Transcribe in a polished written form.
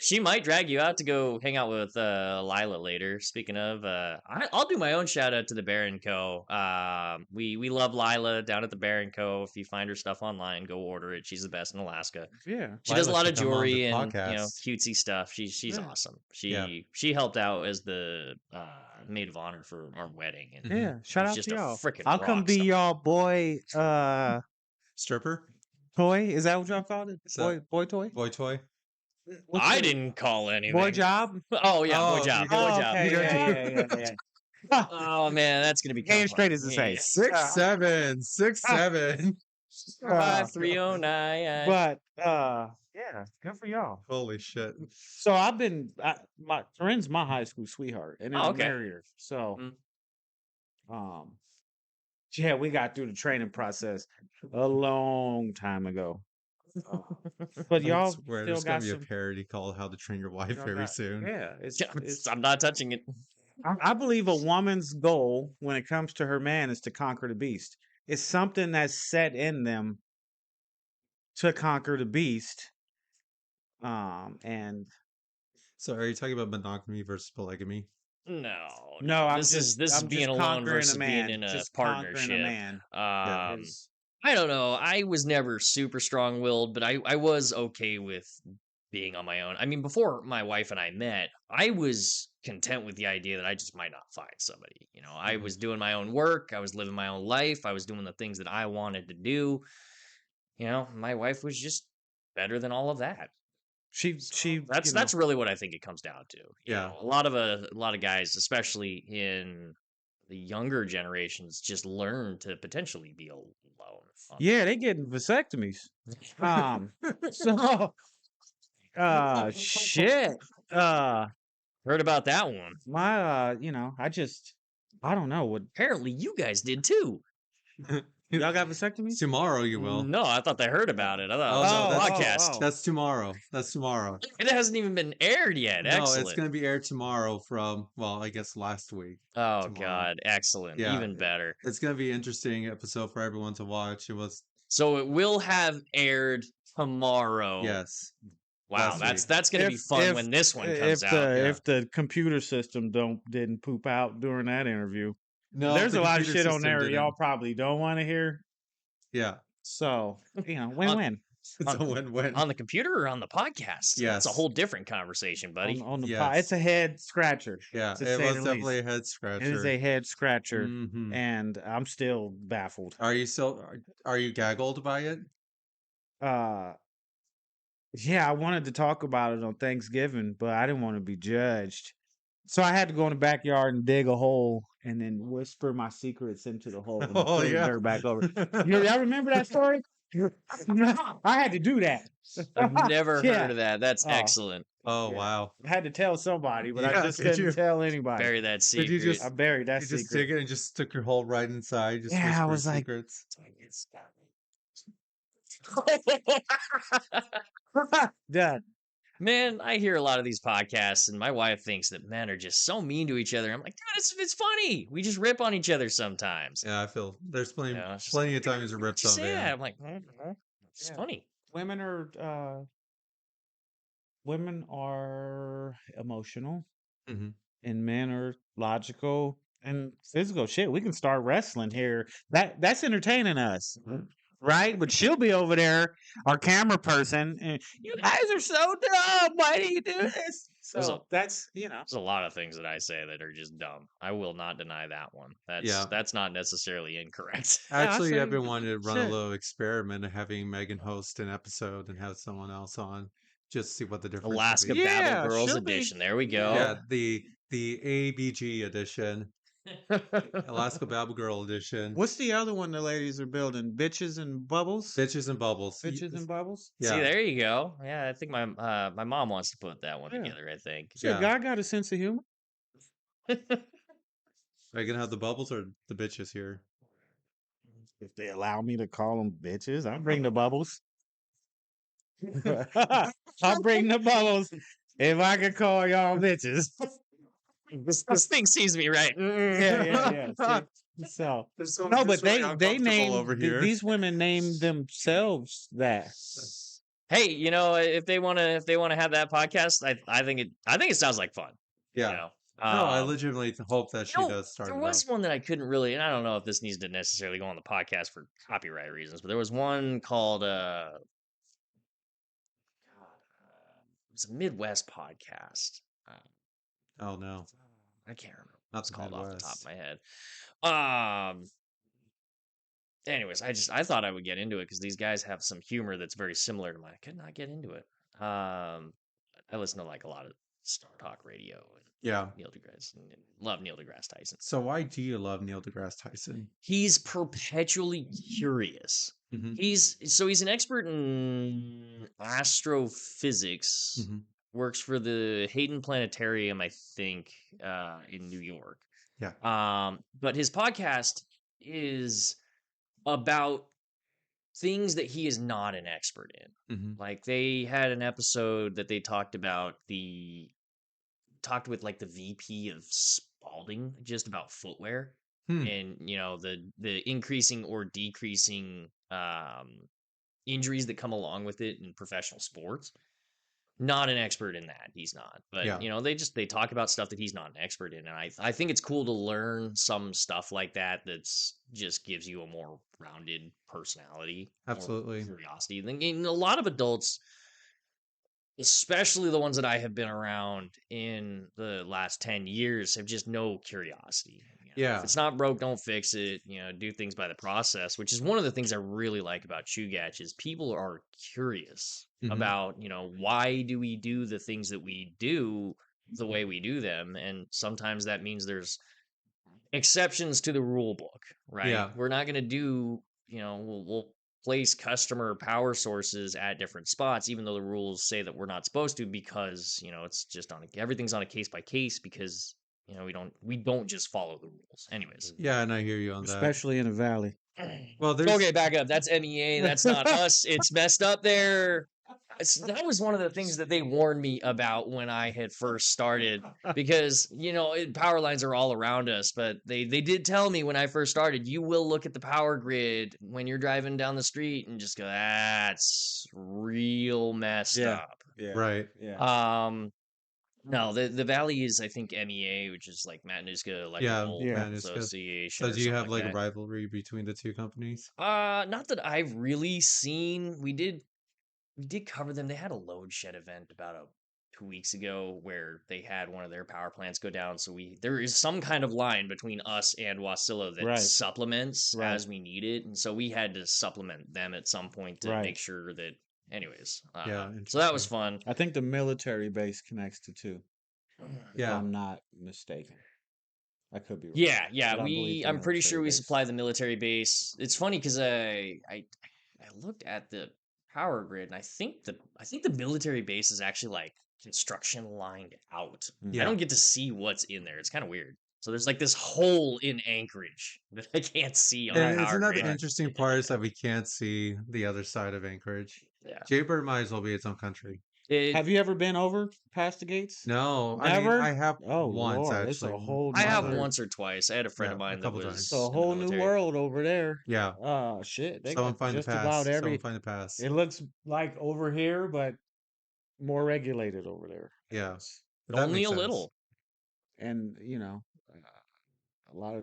She might drag you out to go hang out with Lila later. Speaking of, I'll do my own shout out to the Bear and Co. We love Lila down at the Bear and Co. If you find her stuff online, go order it. She's the best in Alaska. Yeah. She does a Lila lot should of come on the jewelry and podcast. cutesy stuff. She's Yeah. awesome. Yeah. She helped out as the maid of honor for our wedding. And Yeah. Shout she's out just to a y'all. freaking I'll come rock be star. y'all boy Stripper? toy. Is that what y'all called it? Is that- Boy toy? Boy toy? What's I it? didn't call anything. Boy job? Oh yeah, Oh, boy job. you Boy got- job. Okay, yeah. Oh man, that's gonna be Game straight as a say. face. 6'7", 6'7". 3099. But yeah, good for y'all. Holy shit! So I've been my friend's my high school sweetheart, and then Oh, I okay. married her. So, Mm. yeah, we got through the training process a long time ago. But y'all Swear, still there's gonna got be some. a parody called "How to Train Your Wife" y'all very got- soon. Yeah, it's I'm not touching it. I believe a woman's goal when it comes to her man is to conquer the beast. It's something that's set in them to conquer the beast. And So, are you talking about monogamy versus polygamy? no, I'm this is I'm being just alone conquering versus a man. being in a Just conquering partnership. a man. is- I don't know. I was never super strong-willed, but I was okay with being on my own. I mean, before my wife and I met, I was content with the idea that I just might not find somebody. I Mhm. was doing my own work. I was living my own life. I was doing the things that I wanted to do. My wife was just better than all of that. she That's really what I think it comes down to. Yeah. A lot of guys, especially in the younger generations, just learn to potentially be alone. yeah, they getting vasectomies. So shit. Heard about that one. My I don't know what Apparently, you guys did too. y'all got vasectomies? Tomorrow you will. No, I thought they heard about it. I thought Oh, it was no, a that's- podcast. That's tomorrow. That's tomorrow. It hasn't even been aired yet. No, Excellent. it's going to be aired tomorrow from, well, I guess last week. Oh tomorrow. God, excellent. Yeah. Even better. It's going to be an interesting episode for everyone to watch. It was, So it will have aired tomorrow. yes. Wow, last that's gonna be If- fun if- when this one if comes the out. yeah. if the computer system didn't poop out during that interview. No, There's the a lot of computer shit on system there didn't. y'all probably don't want to hear. Yeah. So, win-win. It's a win-win. On the computer or on the podcast? That's Yes. a whole different conversation, buddy. On the Yes. It's a head scratcher. Yeah, to it say was the definitely least. a head scratcher. It is a head scratcher, Mhm. and I'm still baffled. Are you still, are you gaggled by it? Yeah, I wanted to talk about it on Thanksgiving, but I didn't want to be judged. So I had to go in the backyard and dig a hole and then whisper my secrets into the hole and Oh, put the yeah. dirt back over. Y'all remember that story? I had to do that. I've never Yeah. heard of that. That's Oh. excellent. Oh, Yeah. wow. I had to tell somebody, but I Yeah, just did couldn't you? tell anybody. Bury that Did secret. you just- I buried that You just secret. dig it and just stick your hole right inside. Just Yeah, I whisper was like- secrets. Done. Man, I hear a lot of these podcasts, and my wife thinks that men are just so mean to each other. I'm like, God, it's funny. We just rip on each other sometimes. Yeah, I feel there's plenty, Yeah, it's just plenty of times to rip Just something. yeah, I'm like, it's Yeah. funny. Women are emotional, Mhm. and men are logical and physical. Shit, we can start wrestling here. That's entertaining us, right? But she'll be over there, our camera person, and you guys are so dumb. Why do you do this? There's So a- that's There's a lot of things that I say that are just dumb. I will not deny that one. Yeah. That's not necessarily incorrect. Actually, say I've been wanting to run a shit. little experiment of having Megan host an episode and have someone else on, just see what the difference. would Alaska be. Yeah, Babble Girls she'll be- edition. There we go. Yeah, the ABG edition, Alaska Babble Girl edition. What's the other one the ladies are building? Bitches and Bubbles? Bitches and Bubbles. Bitches and Bubbles? Yeah. See, there you go. Yeah, I think my mom wants to put that one Yeah. together. I think. Shit, Yeah. God got a sense of humor. Are you gonna have the bubbles or the bitches here? If they allow me to call them bitches, I'll bring the bubbles. I'll bring the bubbles if I can call y'all bitches. This thing sees me right. Yeah. So no, but they named over here. these women named themselves that. Hey, if they wanna have that podcast, I think it sounds like fun. You Yeah. know, No, I um, legitimately hope that she does start there it was up. one that I couldn't really, and I don't know if this needs to necessarily go on the podcast for copyright reasons, but there was one called it was a Midwest podcast. Uh, Oh no, I can't remember what not it's the called off the top of Midwest. my head. Um, anyways, I thought I would get into it because these guys have some humor that's very similar to mine. I could not get into it. I listen to like a lot of Star Talk Radio and Yeah. Neil deGrasse, and love Neil deGrasse Tyson. So why do you love Neil deGrasse Tyson? He's perpetually curious. Mm-hmm. He's an expert in astrophysics. Mm-hmm. Works for the Hayden Planetarium, I think, in New York. Yeah. But his podcast is about things that he is not an expert in. Mm-hmm. Like they had an episode that they talked with like the VP of Spalding just about footwear Hmm. and the increasing or decreasing injuries that come along with it in professional sports. Not an expert in that, he's not, but Yeah. they talk about stuff that he's not an expert in, and I think it's cool to learn some stuff like that that's just gives you a more rounded personality, more Absolutely. curiosity. And a lot of adults, especially the ones that I have been around in the last 10 years, have just no curiosity. If Yeah. it's not broke, don't fix it. Do things by the process, which is one of the things I really like about Chugach is people are curious Mhm. about, why do we do the things that we do the way we do them? And sometimes that means there's exceptions to the rule book, right? Yeah. We're not going to do, we'll place customer power sources at different spots, even though the rules say that we're not supposed to, because, it's just everything's on a case by case because, we don't just follow the rules. Anyways. Yeah, and I hear you on that. Especially in the valley. Well, there's Okay, back up. That's MEA. That's not us. It's messed up there. That was one of the things that they warned me about when I had first started because, power lines are all around us, but they did tell me when I first started, you will look at the power grid when you're driving down the street and just go, that's real messed Yeah. up. Yeah. right. Yeah. No, the Valley is, I think, MEA, which is like Matanuska Electrical Yeah. Association. So or do you something have like a that. rivalry between the two companies? Not that I've really seen. We did cover them. They had a load shed event about 2 weeks ago where they had one of their power plants go down. So there is some kind of line between us and Wasilla that Right. supplements Right. as we need it, and so we had to supplement them at some point to Right. make sure that. Anyways, Yeah, so that was interesting. fun. I think the military base connects to two. If Yeah. I'm not mistaken. I could be wrong. Yeah. but I believe the I'm pretty sure military we base. supply the military base. It's funny because I looked at the power grid and I think the military base is actually like construction lined out. I Yeah. don't get to see what's in there. It's kind of weird. So there's like this hole in Anchorage that I can't see on the And power isn't that the grid. interesting part is that we can't see the other side of Anchorage? Yeah. Jaybird might as well be its own country. Have you ever been over past the gates? No, I mean Never? I have Oh, once Lord, it's a actually. whole I have nother- once or twice. I had a friend of Yeah, a mine that couple was times. It's a in the whole new military. world over there. Yeah. Oh shit! They Someone got find the just pass. about Someone every. find the pass. It looks like over here, but more regulated over there. Yeah. Yes. That Only makes a sense. little. And a lot of